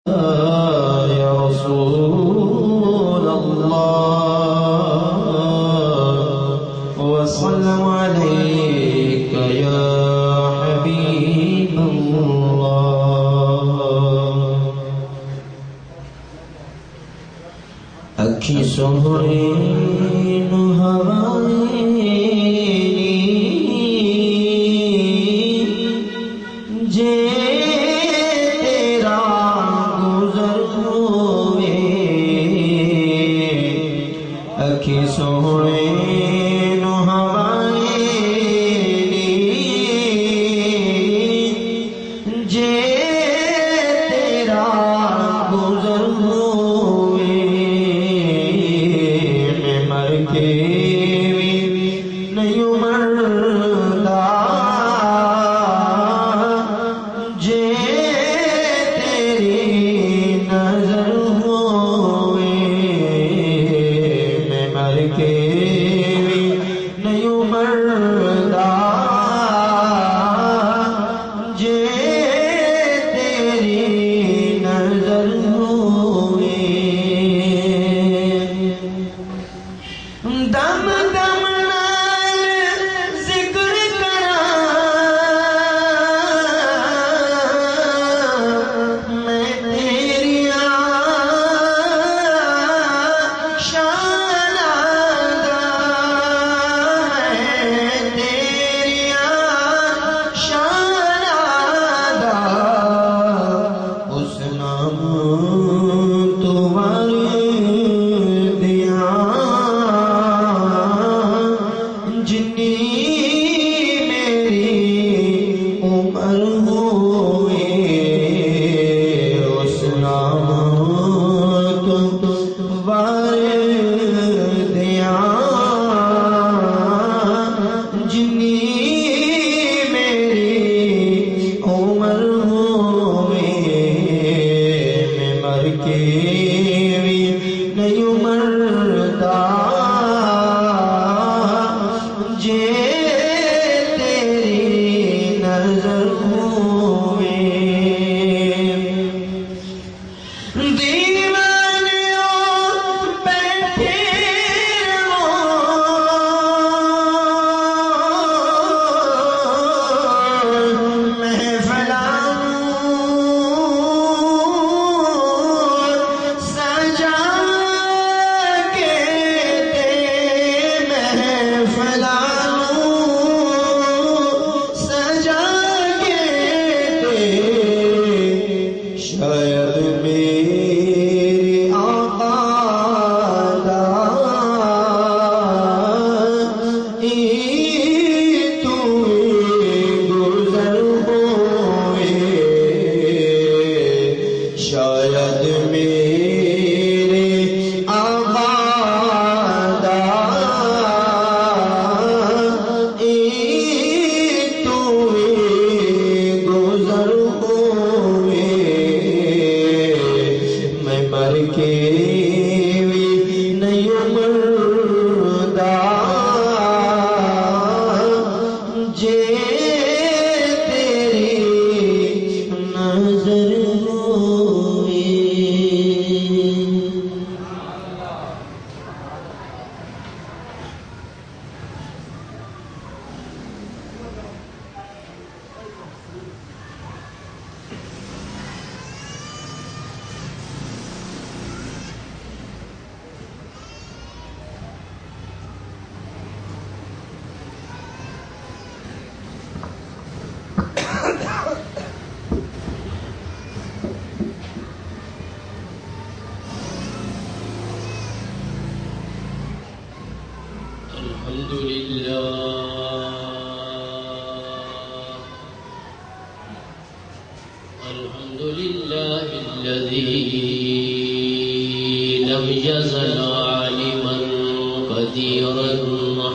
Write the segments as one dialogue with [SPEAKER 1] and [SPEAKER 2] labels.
[SPEAKER 1] يا رسول الله وسلم عليك يا حبيب الله أكي سهرين هوائي جي تیرا گزر ہوئے أكي سهرين هوائي جي تیرا گزر ہوئے میں مر کے بھی نہیں مردا جے تیری نظر ہوئے میں مر کے بھی نہیں مردا جے تیری نظر ہوئے دم دم نال ذکر کراں میں تیریاں شان آدا ہے تیریاں شان آدا اس نام تو وردیاں جنی میری عمر ہوئے اس نام تو وردیاں جنی میری عمر ہوئے میں مر کے بھی نہیں مردا جے تیری نظر ہوئے دیوانیوں بیٹھے رہو محفلاں سجا کے دے محفلاں سجا کے دے شاید میری آقا دائی تو گزر ہوئے شاید میرے آقا دائی تو گزر ہوئے میں مر کے بھی نہیں مردا جے تیری نظر ہوئے الحمد لله الذي لم يزل عالما قديرا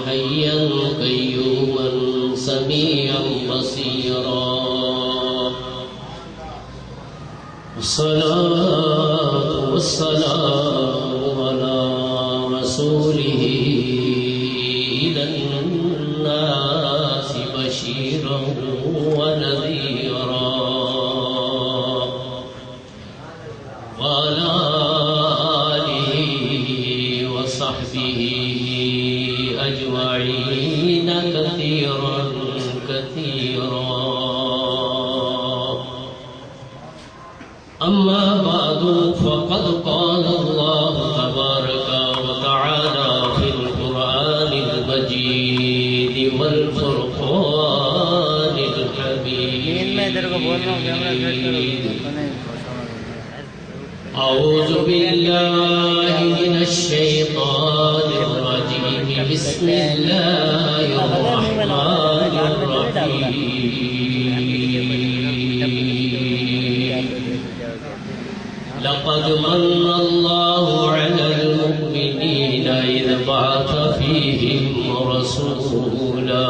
[SPEAKER 1] حيا قيوما سميعا بصيرا الصلاة والسلام على رسوله إلى الناس بشيرا ونذيرا وعلى آله وصحبه أجمعين كثيرا كثيرا. أما بعد فقد قال الله تبارك وتعالى في القرآن المجيد والفرقان الحميد. أعوذ بالله من الشيطان الرجيم. بسم الله الرحمن الرحيم. لقد من الله على المؤمنين إذ بعث فيهم رسولا.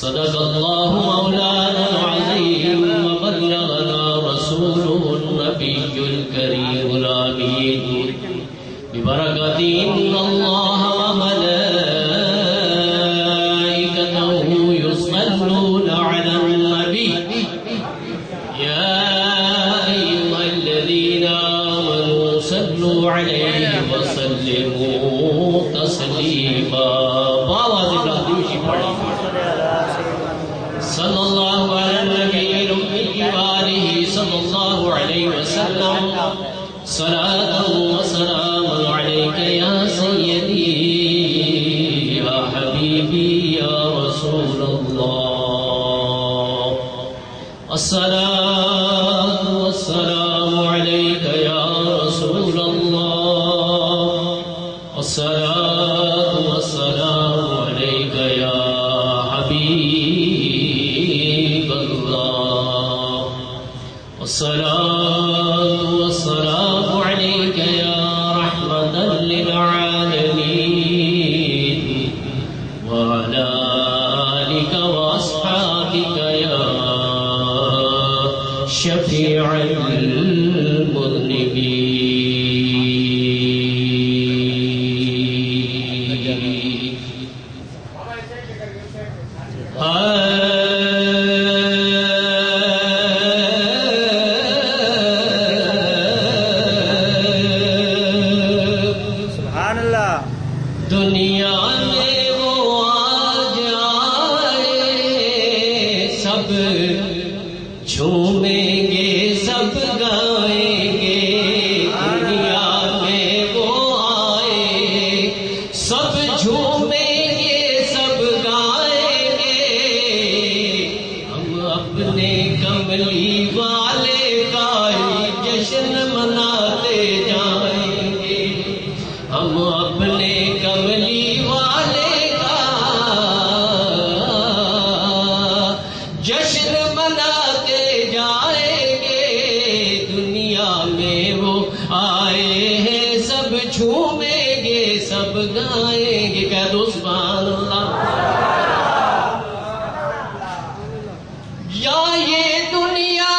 [SPEAKER 1] صدق الله مولانا العظيم وبلغنا رسوله النبي الكريم الأمين ببركة إن الله وملائكته يصلون على النبي يا أيها الذين آمنوا صلوا عليه وسلموا تسليما. صلى الله على النبي الأمي وآله صلى الله عليه وسلم. صلاة وسلام عليك يا سيدي يا حبيبي يا رسول الله. الصلاة والسلام عليك يا رسول الله. الصلاة والسلام عليك يا حبيب الله. الصلاة والسلام عليك يا رحمة للعالمين وعلى آلك وأصحابك يا شفيع المذنبين. دنیا میں وہ آ جائے سب جھومیں گے سب گائیں گے. دنیا میں وہ آئے سب جھومیں گے سب گائیں گے. ہم اپنے کملی والے کا جشن مناتے جائیں گے. ہم اپنے کملی والے کا جشن مناتے جائیں گے. دنیا میں وہ آئے ہیں سب جھومیں گے سب گائیں گے. کہہ دو سبحان اللہ. یا یہ دنیا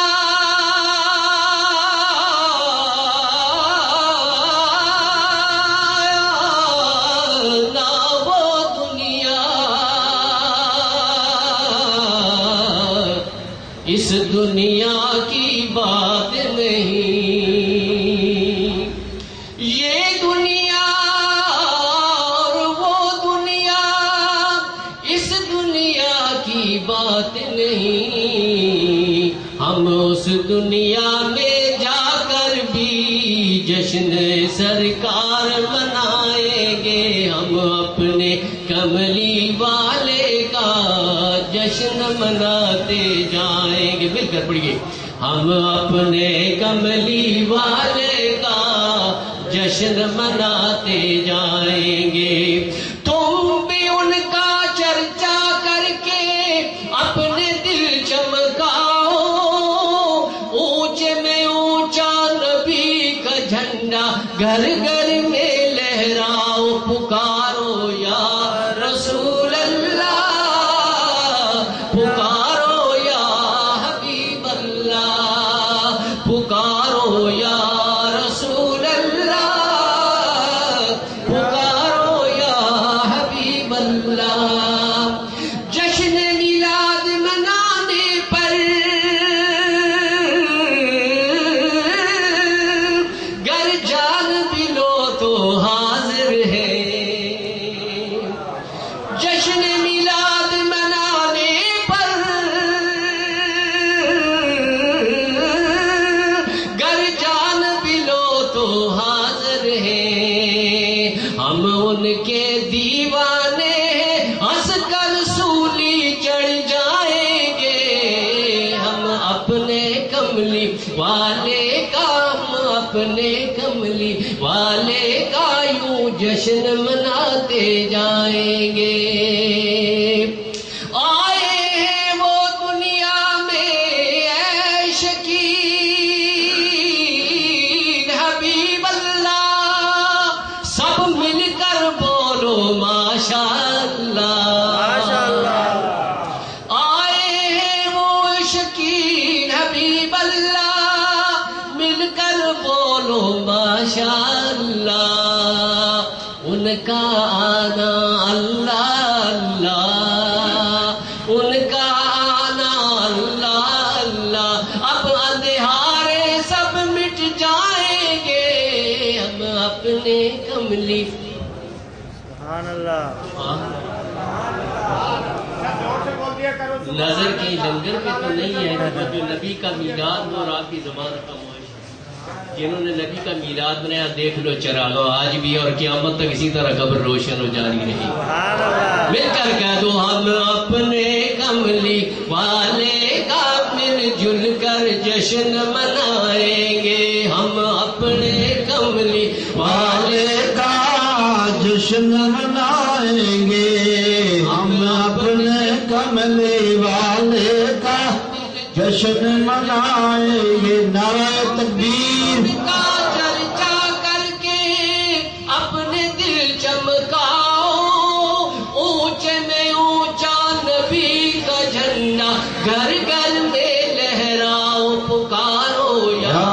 [SPEAKER 1] اس دنیا کی بات نہیں. یہ دنیا اور وہ دنیا اس دنیا کی بات نہیں. ہم اس دنیا میں جا کر بھی جشن سرکار منائیں گے. ہم اپنے کملی والے کا جشن مناتے جائیں گے. مل کر پڑھیے. ہم اپنے کملی والے کا جشن مناتے جائیں گے. تم بھی ان کا چرچا کر کے اپنے دل چمکاؤ. اونچے میں اونچا نبی کا جھنڈا گھر گھر میں لہراؤ. پکارو یا رسول اللہ. پکارو یا حبیب اللہ. پکارو یا رسول اللہ. پکارو یا حبیب اللہ. جشن میلاد منانے پر کملی والے کا ہم اپنے کملی والے کا یوں جشن مناتے جائیں گے آئے ہیں وہ دنیا میں عیش کی حبیب اللہ سب مل کر بولو ماشاءاللہ آئے ہیں وہ شکین حبیب اللہ مل کر بولو ماشاءاللہ ان کا آنا اللہ اللہ ان کا آنا اللہ اللہ اب اندھارے سب مٹ جائیں گے ہم اپنے کملی
[SPEAKER 2] سبحان اللہ
[SPEAKER 1] نظر کی لنگر پہ تو نہیں ہے جو نبی کا میلاد ہو اور آپ کی زبان کا معاشرہ جنہوں نے نبی کا میلاد بنایا دیکھ لو چراغو آج بھی اور قیامت تک اسی طرح قبر روشن ہو جاری رہی مل کر کہہ دو ہم اپنے کملی والے کا مل جل کر جشن منائیں گے ہم اپنے کملی والے
[SPEAKER 3] کا جشن منائیں گے ہم اپنے کملی والے کا جشن منائیں گے نعرہ تکبیر
[SPEAKER 1] کا چرچا کر کے اپنے دل چمکاؤ اونچے میں اونچا نبی کا جھنڈا گھر گھر میں لہراؤ پکارو
[SPEAKER 3] یا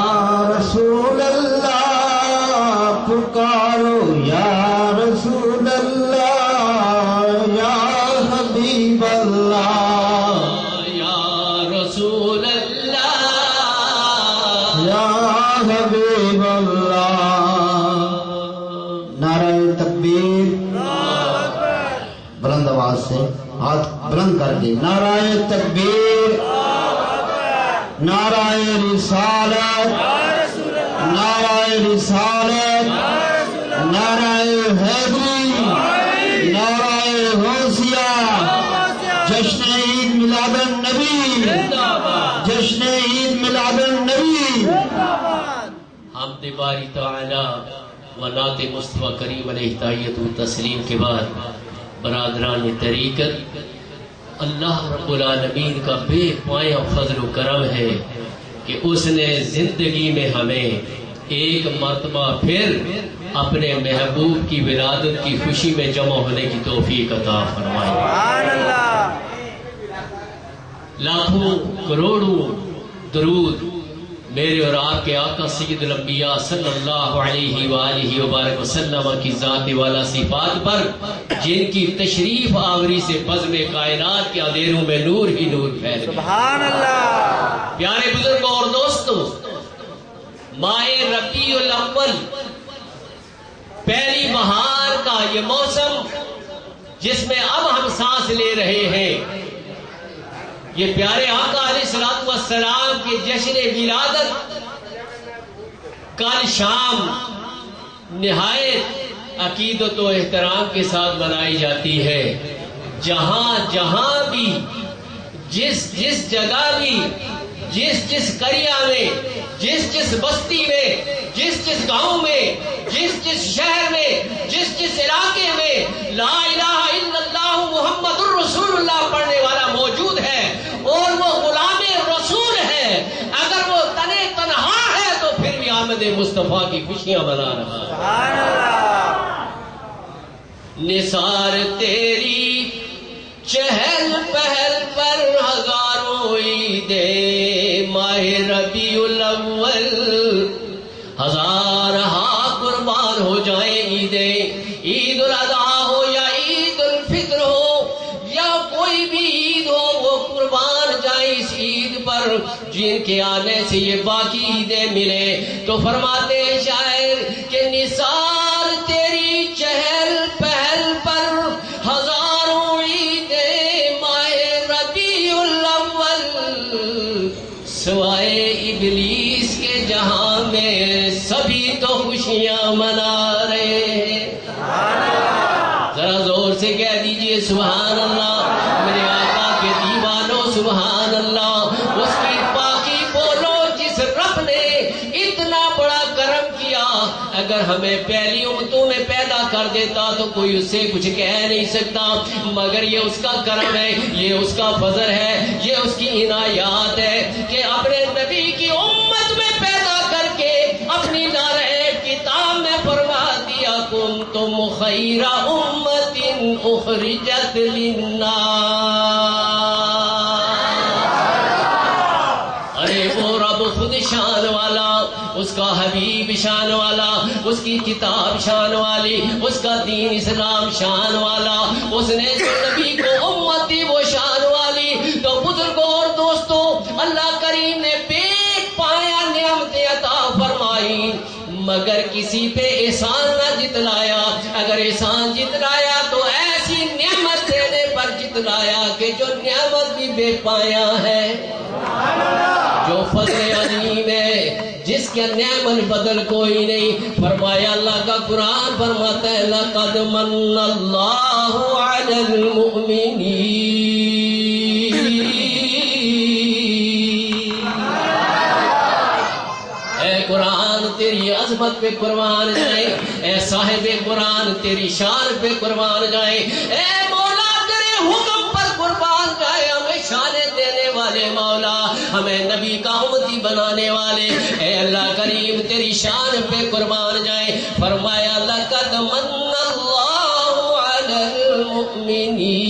[SPEAKER 3] رسول اللہ پکارو یا رسول اللہ یا حبیب اللہ
[SPEAKER 1] یا رسول اللہ
[SPEAKER 3] یا حبیب اللہ نعرہ تکبیر بلند آواز سے ہاتھ بلند کر کے نعرہ تکبیر نعرہ رسالت نعرہ رسالت نعرہ حیدری نعرہ غوثیہ جشن عید میلاد النبی جشن عید میلاد النبی
[SPEAKER 1] حمد باری تعالی و نعت مصطفیٰ کریم علیہ تحیت و تسلیم کے بعد برادران طریقت اللہ رب العالمین کا بے پایہ فضل و کرم ہے کہ اس نے زندگی میں ہمیں ایک مرتبہ پھر اپنے محبوب کی ولادت کی خوشی میں جمع ہونے کی توفیق عطا فرمائی لاکھوں کروڑوں درود میرے اور آپ کے آقا سید الانبیاء صلی اللہ علیہ وآلہ وبارک وسلم کی ذات والا صفات پر جن کی تشریف آوری سے بزم کائنات کے اندھیروں میں نور ہی نور پھیل گیا
[SPEAKER 2] سبحان اللہ
[SPEAKER 1] پیارے بزرگوں اور دوستوں ماہ ربیع الاول پہلی بہار کا یہ موسم جس میں اب ہم سانس لے رہے ہیں یہ پیارے آقا علیہ الصلوۃ والسلام کے جشن ولادت کل شام نہایت عقیدت و احترام کے ساتھ منائی جاتی ہے جہاں جہاں بھی جس جگہ بھی جس قریہ میں جس بستی میں جس گاؤں میں جس شہر میں جس علاقے میں لا الہ الا اللہ محمد الرسول اللہ پڑھنے والا موجود ہے اور وہ غلام رسول ہے اگر وہ تنہا ہے تو پھر بھی آمد مصطفیٰ کی خوشیاں منا رہا ہے
[SPEAKER 2] سبحان اللہ
[SPEAKER 1] نثار تیری چہل پہل پر ہزاروں عیدیں ماہ ربیع الاول ہزار قربان ہو جائیں عیدیں عید الاضحیٰ ہو یا عید الفطر ہو یا کوئی بھی عید ہو وہ قربان جائیں اس عید پر جن کے آنے سے یہ باقی عیدیں ملے تو فرماتے ہیں شاعر کہ نثار تیری چہل پہل پر ہزاروں عیدیں ماہ ربیع الاول سوائے ابلیس کے جہاں میں سبھی تو خوشیاں منا رہے ہیں ذرا زور سے کہہ دیجئے سبحان اللہ میرے آقا کے دیوانوں سبحان اللہ اس کی پاکی بولو اگر ہمیں پہلی امتوں میں پیدا کر دیتا تو کوئی اس سے کچھ کہہ نہیں سکتا، مگر یہ اس کا کرم ہے، یہ اس کا فضل ہے، یہ اس کی عنایات ہے کہ اپنے نبی کی امت میں پیدا کر کے اپنی نعرہ کتاب میں فرما دیا کنتم خیر امت اخرجت للناس۔ ارے وہ رب خود شان والا، اس کا حبیب شان والا، اس کی کتاب شان والی، اس کا دین اسلام شان والا، اس نے جو نبی کو امت دی وہ شان والی۔ تو بزرگوں اور دوستوں، اللہ کریم نے بے پایا نعمتیں عطا فرمائی، مگر کسی پہ احسان نہ جتلایا۔ اگر احسان جتلایا تو ایسی نعمت دینے پر جتلایا کہ جو نعمت بھی بے پایا ہے، جو فضل عظیم ہے، جس کے نعمت بدل کوئی نہیں۔ فرمایا اللہ کا قرآن فرماتا ہے لَقَدْ مَنَّ اللَّهُ عَلَى الْمُؤْمِنِينَ۔ اے قرآن تیری عظمت پہ قربان جائے، اے صاحب قرآن تیری شان پہ قربان جائے، اے مولا تیرے حکم پر قربان جائے، ہمیں شانے دینے والے مولا، ہمیں نبی کا امتی بنانے والے، اے اللہ کریم تیری شان پہ قربان جائے۔ فرمایا لَقَدْ مَنَّ اللَّهُ عَلَى الْمُؤْمِنِينَ۔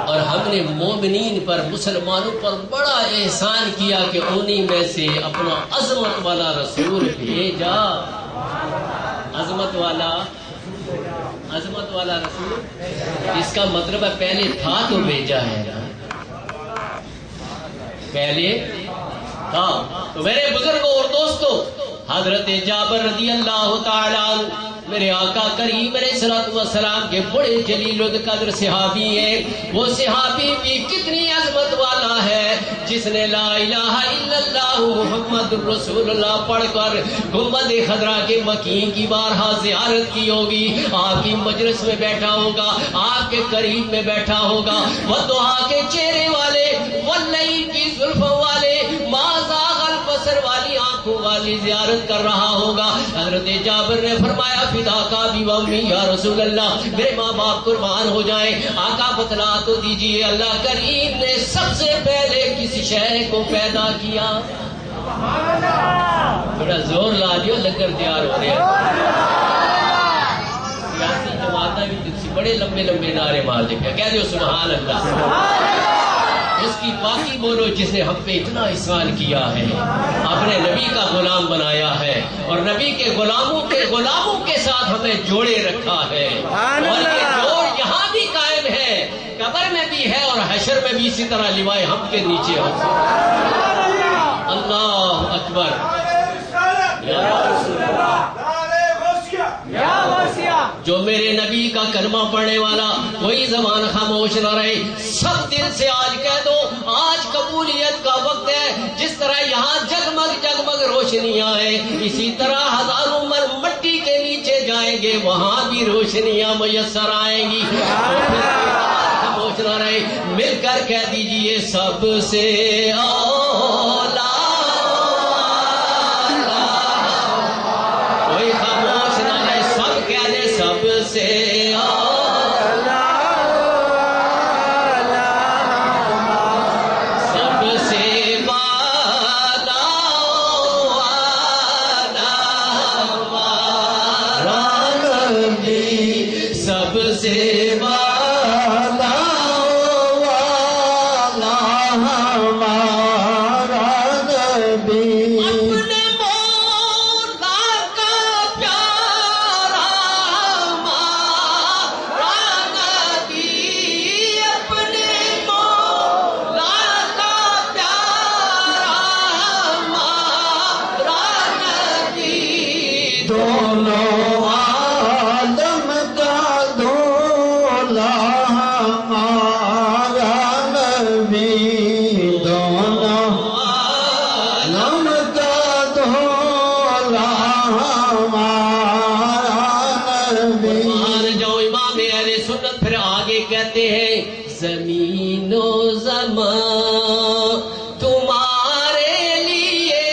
[SPEAKER 1] اور ہم نے مومنین پر، مسلمانوں پر بڑا احسان کیا کہ انہی میں سے اپنا عظمت والا رسول بھیجا۔ عظمت والا رسول، اس کا مطلب ہے پہلے تھا تو بھیجا ہے نا، پہلے تھا۔ تو میرے بزرگوں اور دوستوں، حضرت جابر رضی اللہ تعالیٰ میرے آقا کریم علیہ الصلوۃ والسلام کے بڑے جلیل القدر صحابی ہیں۔ وہ صحابی بھی کتنی عظمت والا ہے جس نے لا الہ الا اللہ محمد الرسول اللہ پڑھ کر گنبد خضرا کے مکین کی بارہا زیارت کی ہوگی، آپ کی مجلس میں بیٹھا ہوگا، آپ کے قریب میں بیٹھا ہوگا، والضحیٰ کے چہرے والے، واللیل کی زلفوں والے، ما زاغ البصر والی آنکھوں والی زیارت کر رہا ہوگا۔ حضرت جابر نے فرمایا فداکا بی و امی یا رسول اللہ، میرے ماں باپ قربان ہو جائیں، آقا بتلا تو دیجئے اللہ کریم نے سب سے پہلے کس شے کو پیدا کیا؟ تھوڑا زور لا دیو، لنگر تیار ہو رہے ہیں۔ سیاسی جماعتیں بھی بڑے لمبے لمبے نعرے مار دے، کہہ دیو سبحان اللہ۔ اس کی باقی بولو جس نے ہم پہ اتنا احسان کیا ہے، اپنے نبی کا غلام بنایا ہے، اور نبی کے غلاموں کے ساتھ ہمیں جوڑے رکھا ہے، اور یہ جوڑ یہاں بھی قائم ہے، قبر میں بھی ہے اور حشر میں بھی اسی طرح لوائے ہم کے نیچے ہو۔ اللہ اکبر۔ جو میرے نبی کا کلمہ پڑھنے والا کوئی زبان خاموش نہ رہے، سب دل سے آج کہہ دو آج قبولیت کا وقت ہے۔ جس طرح یہاں جگمگ جگمگ روشنیاں ہیں، اسی طرح ہزاروں من مٹی کے نیچے جائیں گے، وہاں بھی روشنیاں میسر آئیں گی۔ خاموش نہ رہے، مل کر کہہ دیجئے سب سے اولا۔ کوئی خاموش نہ رہے، سب کہہ دے سب سے اولا، سب سے بالا ہمارا نبی، سب سے بالا ہمارا نبی، اپنے مولا کا پیارا ہمارا نبی، اپنے مولا کا پیارا ہمارا نبی، دونوں عالم کا دولا ہمارا نبی، دونوں عالم کا دولا ہمارا نبی۔ مان جاؤ امام اہل سنت، پھر آگے کہتے ہیں زمین و زمان تمہارے لیے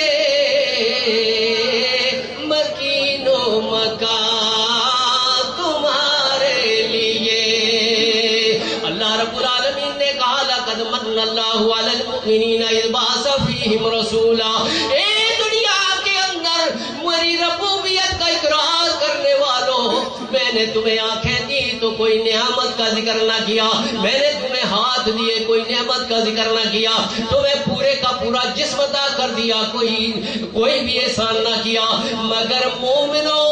[SPEAKER 1] علی المؤمنین اذ بعث فیہم رسولا. اے دنیا کے اندر میری ربوبیت کا اقرار کرنے والوں، میں نے تمہیں آنکھیں دی تو کوئی نعمت کا ذکر نہ کیا، میں نے تمہیں ہاتھ دیے کوئی نعمت کا ذکر نہ کیا، تمہیں پورے کا پورا جسم عطا کر دیا، کوئی بھی احسان نہ کیا، مگر مومنوں،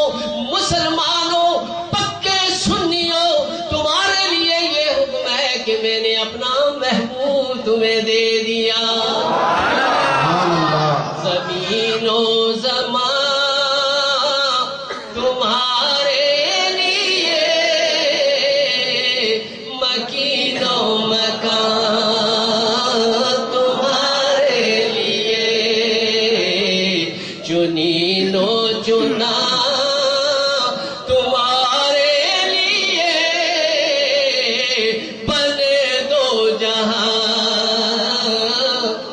[SPEAKER 1] مسلمانوں، پکے سنیوں، تمہارے لیے یہ حکم ہے کہ میں نے اپنا محبوب تمہیں دے دیا. زمین و زمان تمہارے لیے، مکین و مکان تمہارے لیے، چنین و چنا تمہارے لیے، بنے دو جہاں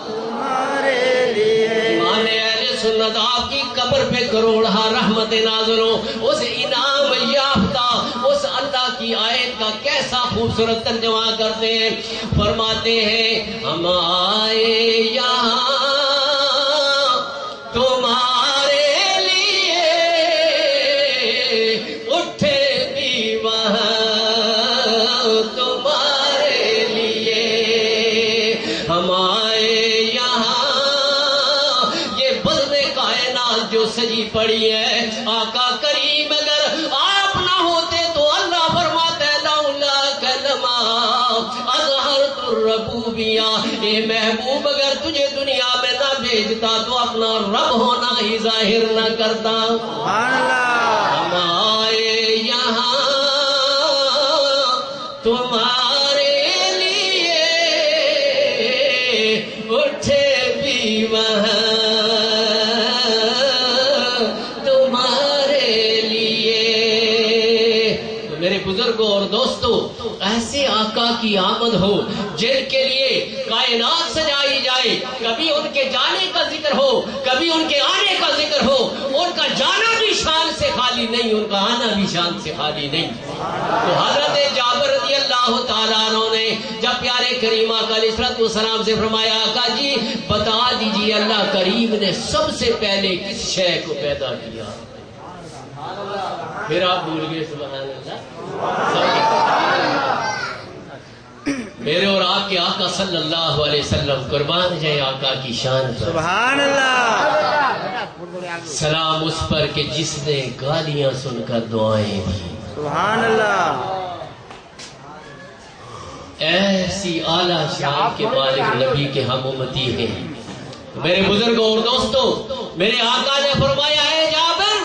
[SPEAKER 2] تمہارے لیے.
[SPEAKER 1] مانے اہل سنت آپ کی قبر پہ کروڑہا رحمت نازلوں، اس انعام یافتہ اس اللہ کی آیت کا کیسا خوبصورت ترجمہ کرتے ہیں. فرماتے ہیں ہم آئے یہاں تمہارے لیے، اٹھے بھی وہاں تمہارے لیے. ہم آئے یہاں، یہ بزم کائنات جو سجی پڑی ہے، آقا کریم اگر آپ نہ ہوتے تو اللہ فرماتا ہے لولا کلمہ اظہرت الربوبیہ، اے محبوب اگر تجھے دنیا میں نہ بھیجتا تو اپنا رب ہونا ہی ظاہر نہ کرتا.
[SPEAKER 2] سبحان اللہ.
[SPEAKER 1] ہم آئے یہاں تمہارے لیے، اٹھے بھی وہاں تمہارے لیے. تو میرے بزرگوں اور دوستوں، ایسے آقا کی آمد ہو جن کے لیے کائنات سجائی جائے، کبھی ان کے جانے کا ذکر ہو، کبھی ان کے آنے کا ذکر ہو. ان کا جانا بھی شان سے خالی نہیں، ان کا آنا بھی شان سے خالی نہیں. تو حضرت جابر رضی اللہ تعالیٰ عنہ نے جب پیارے کریم آقا علیہ الصلوۃ والسلام سے فرمایا آقا جی بتا دیجئے اللہ کریم نے سب سے پہلے کس شے کو پیدا کیا؟ پھر آپ بھول گئے سبحان اللہ. میرے اور آپ کے آقا صلی اللہ علیہ وسلم قربان جائے آقا کی شان پر.
[SPEAKER 2] سبحان اللہ.
[SPEAKER 1] سلام اس پر کہ جس نے گالیاں سن کر دعائیں دی.
[SPEAKER 2] سبحان اللہ.
[SPEAKER 1] ایسی اعلیٰ شان کے مالک نبی کے ہم امتی ہیں. میرے بزرگوں اور دوستوں، میرے آقا نے فرمایا ہے جابر،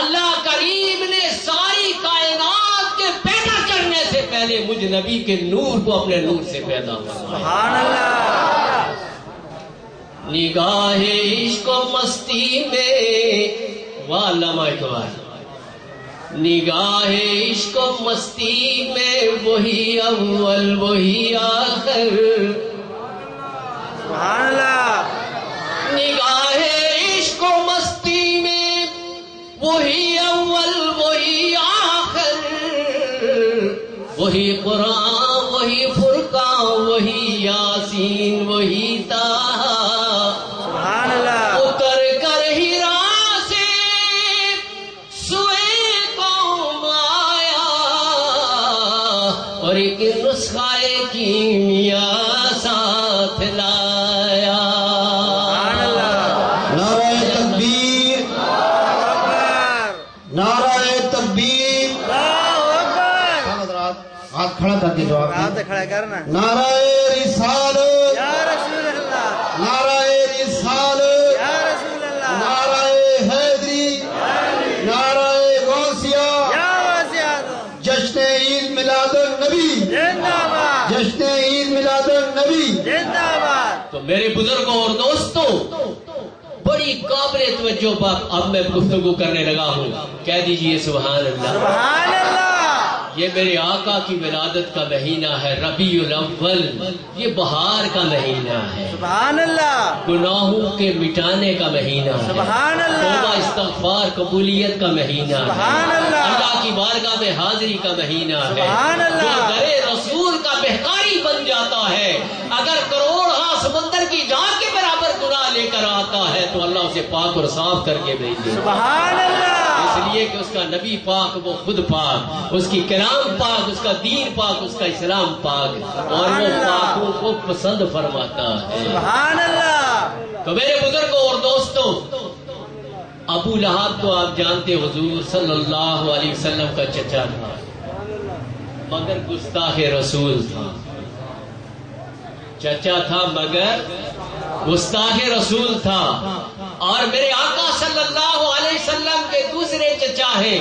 [SPEAKER 1] اللہ کریم نے ساری کائنات کے پیدا کرنے سے پہلے مجھ نبی کے نور کو اپنے نور سے پیدا فرمایا.
[SPEAKER 2] سبحان اللہ.
[SPEAKER 1] نگاہ عشق و مستی میں واللہ اقبال، نگاہ عشق و مستی میں وہی اول وہی آخر.
[SPEAKER 2] سبحان اللہ.
[SPEAKER 1] نگاہ عشق و مستی میں وہی اول وہی آخر، وہی قرآن وہی فرقان وہی یاسین وہی طٰہٰ.
[SPEAKER 2] سبحان اللہ.
[SPEAKER 1] اتر کر ہیرا سے سوئے قوم آیا، اور ایک نسخہ کیمیا ساتھ لایا.
[SPEAKER 2] سبحان اللہ.
[SPEAKER 3] نعرہ تکبیر، نعرہ تکبیر.
[SPEAKER 2] اللہ اکبر.
[SPEAKER 3] حضرات ہاتھ کھڑا کر کے جواب
[SPEAKER 2] ہاتھ
[SPEAKER 3] دیں.
[SPEAKER 2] کھڑا کرنا.
[SPEAKER 3] نعرہ رسالت،
[SPEAKER 2] یا رسول اللہ.
[SPEAKER 3] نعرہ رسالت،
[SPEAKER 2] یا رسول اللہ.
[SPEAKER 3] نعرہ حیدری، نعرہ غوثیہ.
[SPEAKER 2] یا واسع اعظم.
[SPEAKER 3] جشن عید میلاد النبی،
[SPEAKER 2] زندہ باد.
[SPEAKER 3] جشن عید میلاد النبی.
[SPEAKER 2] زندہ باد.
[SPEAKER 1] تو میرے بزرگوں اور دوستوں، بڑی قابل توجہ بات اب میں گفتگو کرنے لگا ہوں. کہہ دیجئے سبحان اللہ.
[SPEAKER 2] سبحان اللہ.
[SPEAKER 1] یہ میرے آقا کی ولادت کا مہینہ ہے ربیع الاول. یہ بہار کا مہینہ ہے،
[SPEAKER 2] سبحان اللہ.
[SPEAKER 1] گناہوں کے مٹانے کا مہینہ ہے،
[SPEAKER 2] سبحان اللہ.
[SPEAKER 1] توبہ استغفار قبولیت کا مہینہ ہے،
[SPEAKER 2] سبحان اللہ.
[SPEAKER 1] اللہ کی بارگاہ میں حاضری کا مہینہ ہے.
[SPEAKER 2] سبحان اللہ.
[SPEAKER 1] جو در رسول کا بہکاری بن جاتا ہے، اگر کروڑ لے کر آتا ہے تو اللہ اسے پاک اور صاف کر کے بھیج دیتا ہے۔
[SPEAKER 2] سبحان اللہ،
[SPEAKER 1] اس لیے کہ اس کا نبی پاک وہ خود پاک، اس کی کلام پاک، اس کا دین پاک، اس کا اسلام پاک، اور وہ پاکوں کو پسند فرماتا ہے۔
[SPEAKER 2] سبحان اللہ۔
[SPEAKER 1] تو میرے بزرگوں اور دوستوں، ابو لہب تو آپ جانتے حضور صلی اللہ علیہ وسلم کا چچا تھا، مگر گستاخ رسول تھا۔ چچا تھا مگر گستاخ رسول تھا۔ اور میرے آقا صلی اللہ علیہ وسلم کے دوسرے چچا ہیں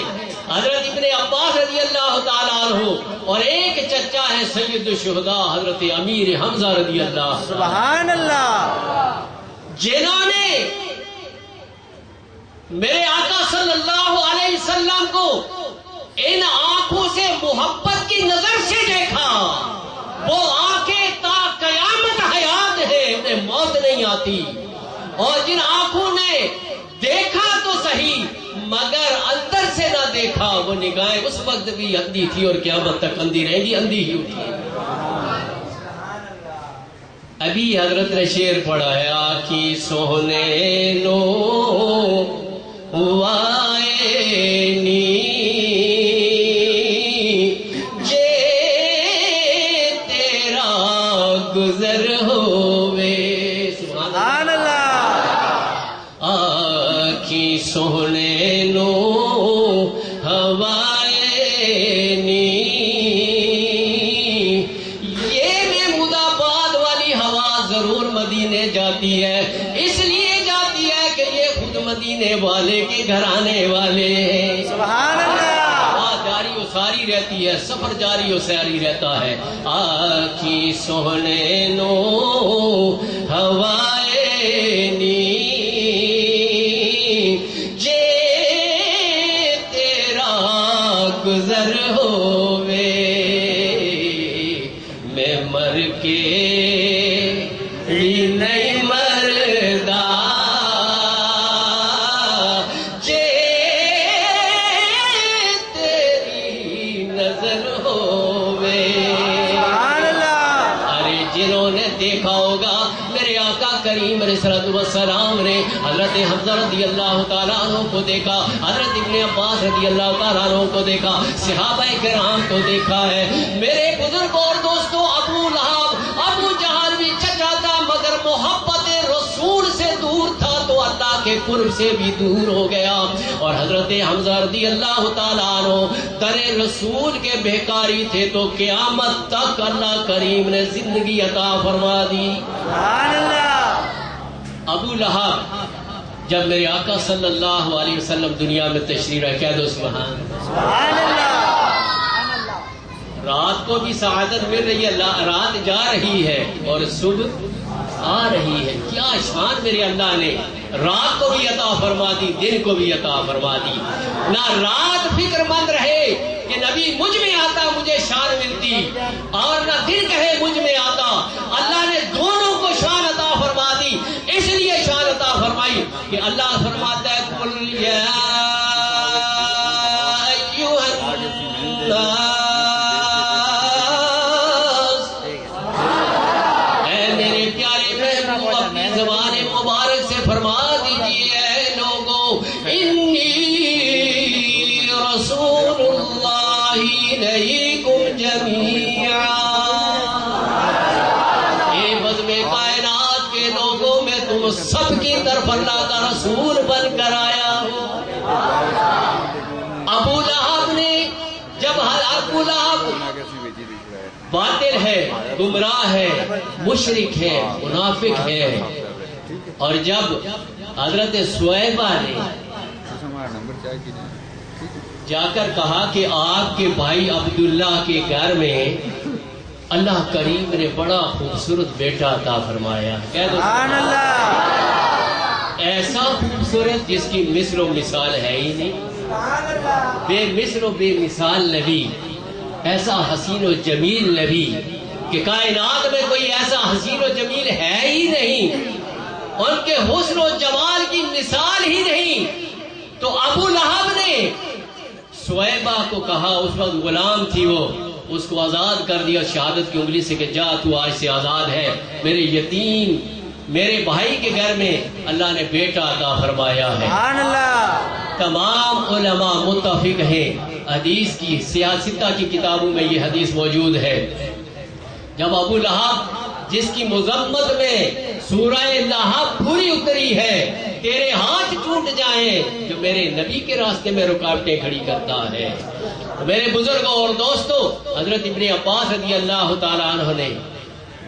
[SPEAKER 1] حضرت ابن عباس رضی اللہ تعالیٰ عنہ، اور ایک چچا ہے سید الشہداء حضرت امیر حمزہ رضی اللہ۔
[SPEAKER 2] سبحان اللہ،
[SPEAKER 1] جنہوں نے میرے آقا صلی اللہ علیہ وسلم کو ان آنکھوں سے محبت کی نظر سے دیکھا، وہ آنکھیں تا قیامت حیات ہے، انہیں موت نہیں آتی۔ اور جن آنکھوں نے دیکھا تو صحیح مگر اندر سے نہ دیکھا، وہ نگاہیں اس وقت بھی اندھی تھی اور قیامت تک اندھی رہیں گی، اندھی ہی ہوتی۔ ابھی حضرت نے شعر پڑھا ہے، آنکھی سونے لو وائنی جے تیرا گزر ہوئے۔
[SPEAKER 2] سبحان اللہ،
[SPEAKER 1] آنکھی سونے لو ہوائنی، یہ محمود آباد والی ہوا ضرور مدینے جاتی ہے، اس لیے جاتی ہے کہ یہ خود مدینے والے کے گھرانے والے ہیں۔
[SPEAKER 2] سبحان اللہ،
[SPEAKER 1] جاری و ساری رہتی ہے، سفر جاری و ساری رہتا ہے۔ آنکھی سونے لو ہوائنی جے تیرا گزر ہوئے، میں مر کے نہیں مردا جے تیری نظر ہوئے۔
[SPEAKER 2] سبحان اللہ،
[SPEAKER 1] ارے جنہوں نے دیکھا ہوگا میرے آقا کریم علیہ الصلوۃ والسلام نے حضرت حمزہ رضی اللہ تعالیٰ عنہ کو دیکھا، حضرت ابن عباس رضی اللہ تعالیٰ عنہ کو دیکھا، صحابہ کرام کو دیکھا ہے۔ میرے بزرگوں اور دوستوں، ابو لہب، ابو جہل بھی چچا تھا مگر محبت رسول سے دور تھا تو اللہ کے قرب سے بھی دور ہو گیا۔ اور حضرت حمزہ رضی اللہ تعالیٰ عنہ در رسول کے بہکاری تھے تو قیامت تک اللہ کریم نے زندگی عطا فرما دی۔
[SPEAKER 2] سبحان اللہ،
[SPEAKER 1] ابو لہب جب میرے آقا صلی اللہ علیہ وسلم دنیا میں تشریف رکھے، کہہ دو سبحان۔
[SPEAKER 2] سبحان اللہ،
[SPEAKER 1] رات کو بھی سعادت مل رہی ہے، رات جا رہی ہے اور صبح آ رہی ہے۔ کیا شان میرے اللہ نے رات کو بھی عطا فرما دی، دن کو بھی عطا فرما دی۔ نہ رات فکر مند رہے کہ نبی مجھ میں آتا مجھے شان ملتی، اور نہ دن کہے مجھ میں آتا، اللہ نے دونوں کو شان عطا فرما دی۔ اس لیے شان عطا فرمائی کہ اللہ فرماتا ہے قل یا ایھا الناس، زبان مبارک سے فرما دیجئے اے لوگوں، انی رسول اللہ الیکم جمیعا، اے بزم کائنات کے لوگوں، میں تم سب کی طرف اللہ کا رسول بن کر آیا ہوں۔ ابو لہب نے جب ابو لہب باطل ہے، گمراہ ہے، مشرک ہے، منافق ہے، اور جب حضرت سویبہ نے جا کر کہا کہ آپ کے بھائی عبداللہ کے گھر میں اللہ کریم نے بڑا خوبصورت بیٹا عطا فرمایا،
[SPEAKER 2] سبحان اللہ،
[SPEAKER 1] ایسا خوبصورت جس کی مثل و مثال ہے ہی نہیں، بے مثل و بے مثال نبی، ایسا حسین و جمیل نبی کہ کائنات میں کوئی ایسا حسین و جمیل ہے ہی نہیں، ان کے حسن و جمال کی مثال ہی نہیں۔ تو ابو لہب نے سویبہ کو کہا، اس وقت غلام تھی وہ، اس کو آزاد کر دیا شہادت کی انگلی سے کہ جا تو آج سے آزاد ہے، میرے یتیم میرے بھائی کے گھر میں اللہ نے بیٹا عطا فرمایا ہے۔
[SPEAKER 2] سبحان اللہ،
[SPEAKER 1] تمام علماء متفق ہیں، حدیث کی سیاستہ کی کتابوں میں یہ حدیث موجود ہے۔ جب ابو لہب جس کی مذمت میں سورہ لہب پوری اتری ہے، تیرے ہاتھ ٹوٹ جائیں جو میرے نبی کے راستے میں رکاوٹیں کھڑی کرتا ہے۔ میرے بزرگوں اور دوستوں، حضرت ابن عباس رضی اللہ تعالیٰ عنہ نے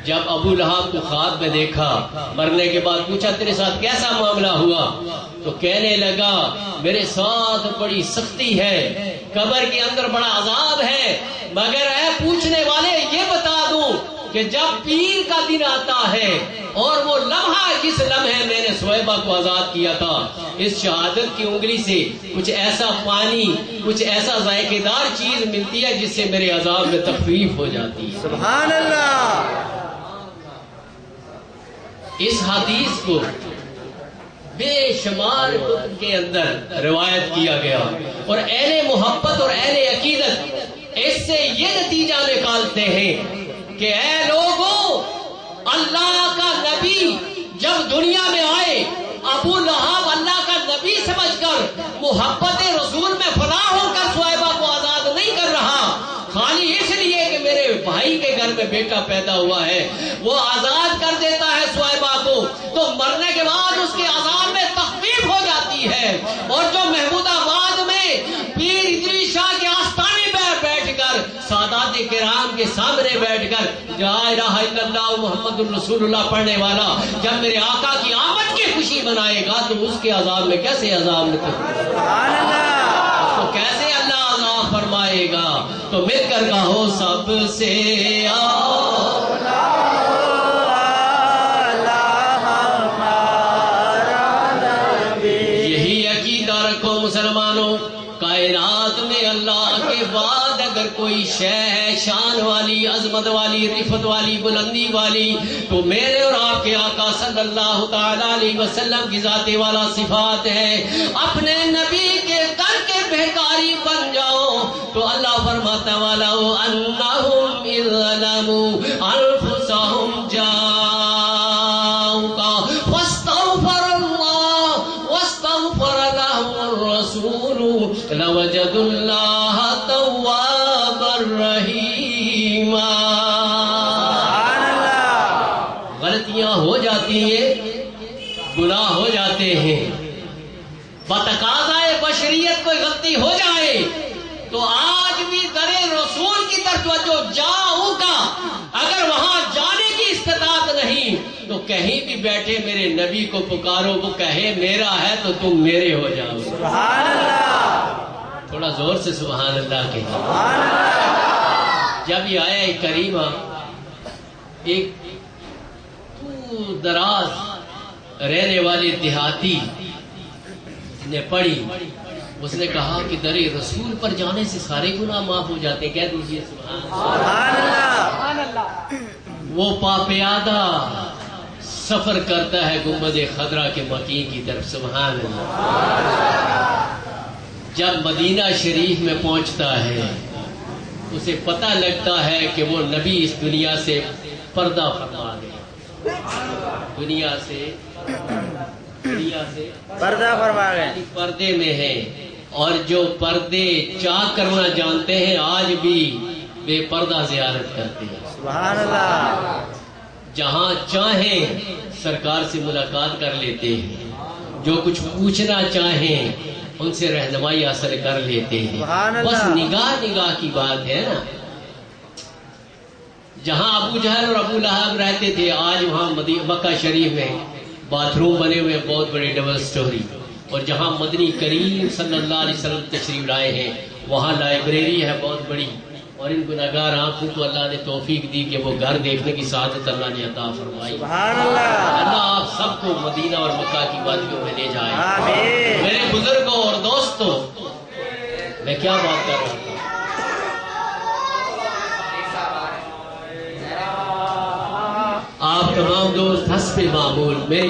[SPEAKER 1] جب ابو لہب کو خواب میں دیکھا، مرنے کے بعد پوچھا تیرے ساتھ کیسا معاملہ ہوا، تو کہنے لگا میرے ساتھ بڑی سختی ہے، قبر کے اندر بڑا عذاب ہے، مگر اے پوچھنے والے یہ بتا دوں کہ جب پیر کا دن آتا ہے اور وہ لمحہ جس لمحے میں نے سویبہ کو آزاد کیا تھا، اس شہادت کی انگلی سے کچھ ایسا پانی، کچھ ایسا ذائقہ دار چیز ملتی ہے جس سے میرے عذاب میں تخفیف ہو جاتی ہے۔
[SPEAKER 2] سبحان اللہ،
[SPEAKER 1] اس حدیث کو بے شمار کتب کے اندر روایت کیا گیا، اور اہل محبت اور اہل عقیدت اس سے یہ نتیجہ نکالتے ہیں کہ اے لوگوں، اللہ کا نبی جب دنیا میں آئے، ابو لہب اللہ کا نبی سمجھ کر محبت رسول میں فنا ہو کر سویبہ کو آزاد نہیں کر رہا، خالی اس لیے کہ میرے بھائی کے گھر میں بیٹا پیدا ہوا ہے، وہ آزاد کر دیتا ہے سویبہ کو، تو مرنے کے بعد اس کے عذاب میں تخفیف ہو جاتی ہے۔ اور جو محمود آباد میں پیر ادریس شاہ کے آستانے پر بیٹھ کر، سادات کرام کے سامنے بیٹھ کر لا الہ الا اللہ محمد الرسول اللہ پڑھنے والا جب میرے آقا کی آمد کی خوشی منائے گا تو اس کے عذاب میں کیسے عذاب میں
[SPEAKER 2] سبحان اللہ،
[SPEAKER 1] اس کو کیسے اللہ عذاب فرمائے گا؟ تو مل کر کہو سب سے یہی عقیدہ رکھو مسلمانوں، کائنات میں اللہ کے بعد اگر کوئی شے ہے شان والی، عظمت والی، رفت والی، بلندی والی، تو میرے اور آپ کے آقا صلی اللہ تعالیٰ علیہ وسلم کی ذات والا صفات ہے۔ اپنے نبی کے در کے بہکاری بن جاؤ تو اللہ فرماتا والا انہم اذ ظلموا انفسہم جاؤک فاستغفر اللہ واستغفر لهم الرسول لوجدوا اللہ توابا رحیما۔ غلطیاں ہو جاتی ہیں، گناہ ہو جاتے ہیں، بتقاضائے بشریت کوئی غلطی ہو جائے تو آج بھی در رسول کی طرف توجہ جاؤ کا، اگر وہاں جانے کی استطاعت نہیں تو کہیں بھی بیٹھے میرے نبی کو پکارو، وہ کہے میرا ہے تو تم میرے ہو جاؤ۔
[SPEAKER 2] سبحان اللہ،
[SPEAKER 1] تھوڑا زور سے سبحان اللہ کہیے۔
[SPEAKER 2] سبحان اللہ،
[SPEAKER 1] جب یہ آیا کریمہ ایک دور دراز رہنے والے دیہاتی نے پڑھی، اس نے کہا کہ در رسول پر جانے سے سارے گناہ معاف ہو جاتے ہیں۔ کہہ دیجیے سبحان اللہ۔ وہ پاپیادہ سفر کرتا ہے گنبد خضرا کے مکین کی طرف، سبحان اللہ۔ جب مدینہ شریف میں پہنچتا ہے اسے پتہ لگتا ہے کہ وہ نبی اس دنیا سے پردہ فرما گئے، دنیا سے
[SPEAKER 2] پردہ فرما گئے،
[SPEAKER 1] پردے میں ہے، اور جو پردے چاک کرنا جانتے ہیں آج بھی بے پردہ زیارت کرتے ہیں۔
[SPEAKER 2] سبحان اللہ،
[SPEAKER 1] جہاں چاہیں سرکار سے ملاقات کر لیتے ہیں، جو کچھ پوچھنا چاہیں ان سے رہنمائی حاصل کر لیتے ہیں۔
[SPEAKER 2] سبحان اللہ،
[SPEAKER 1] بس نگاہ نگاہ کی بات ہے نا۔ جہاں ابو جہل اور ابو لہب رہتے تھے آج وہاں مکہ شریف میں باتھ روم بنے ہوئے بہت بڑے ڈبل سٹوری، اور جہاں مدنی کریم صلی اللہ علیہ وسلم تشریف لائے ہیں وہاں لائبریری ہے بہت بڑی، اور ان گناہگار آنکھوں کو اللہ نے توفیق دی کہ وہ گھر دیکھنے کی سعادت اللہ نے عطا فرمائی۔
[SPEAKER 2] سبحان اللہ،
[SPEAKER 1] اللہ آپ سب کو مدینہ اور مکہ کی وادیوں میں لے جائے۔
[SPEAKER 2] آمین۔
[SPEAKER 1] میرے بزرگوں اور دوستوں، میں کیا بات کر رہا تھا؟ آپ تمام دوست حسب معمول میرے